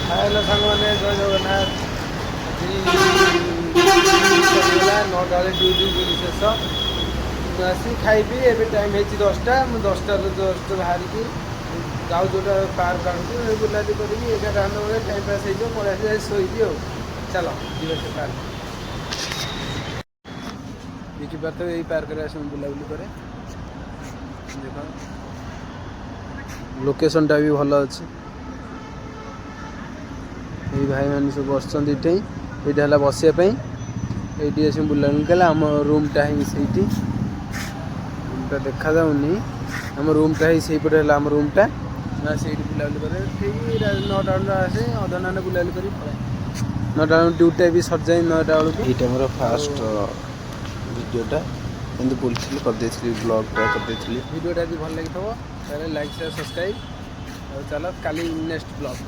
Hello सांगने जय Jagannath नौटा duty शेष आसी खाइबी ए टाइम है 10टा मुझे 10टा जस्ट बाहर की जाऊ जो पार्क आनी बुलाबी करी 11 बजे टाइम पास हो पलि शोबी आ चल जी से पार्क देखिए तो यही पार्क में आस बुलाबुली करे देख लोकेशन टा भी भल अच्छे ये भाई मैंने सब बस ये बसापी ये आस बुलाबुली कले आम रूमटा ही सहीटी रूमटा देखा जाऊनी आम रूमटा ही सही पटे आम रूमटा से बुलाबुली करे ठीक 9टा बेलू आसे अधना बुलाबुली कर पड़े 9टा ड्यूटी भी सर जाए 9टा बेलू ये मोर फास्ट वीडियोटा एमती बुलूँ करदे ब्लॉगटा करदे वीडियोटा भी भल लगी लाइक शेयर सब्सक्राइब चलो काली नेक्स्ट ब्लॉग।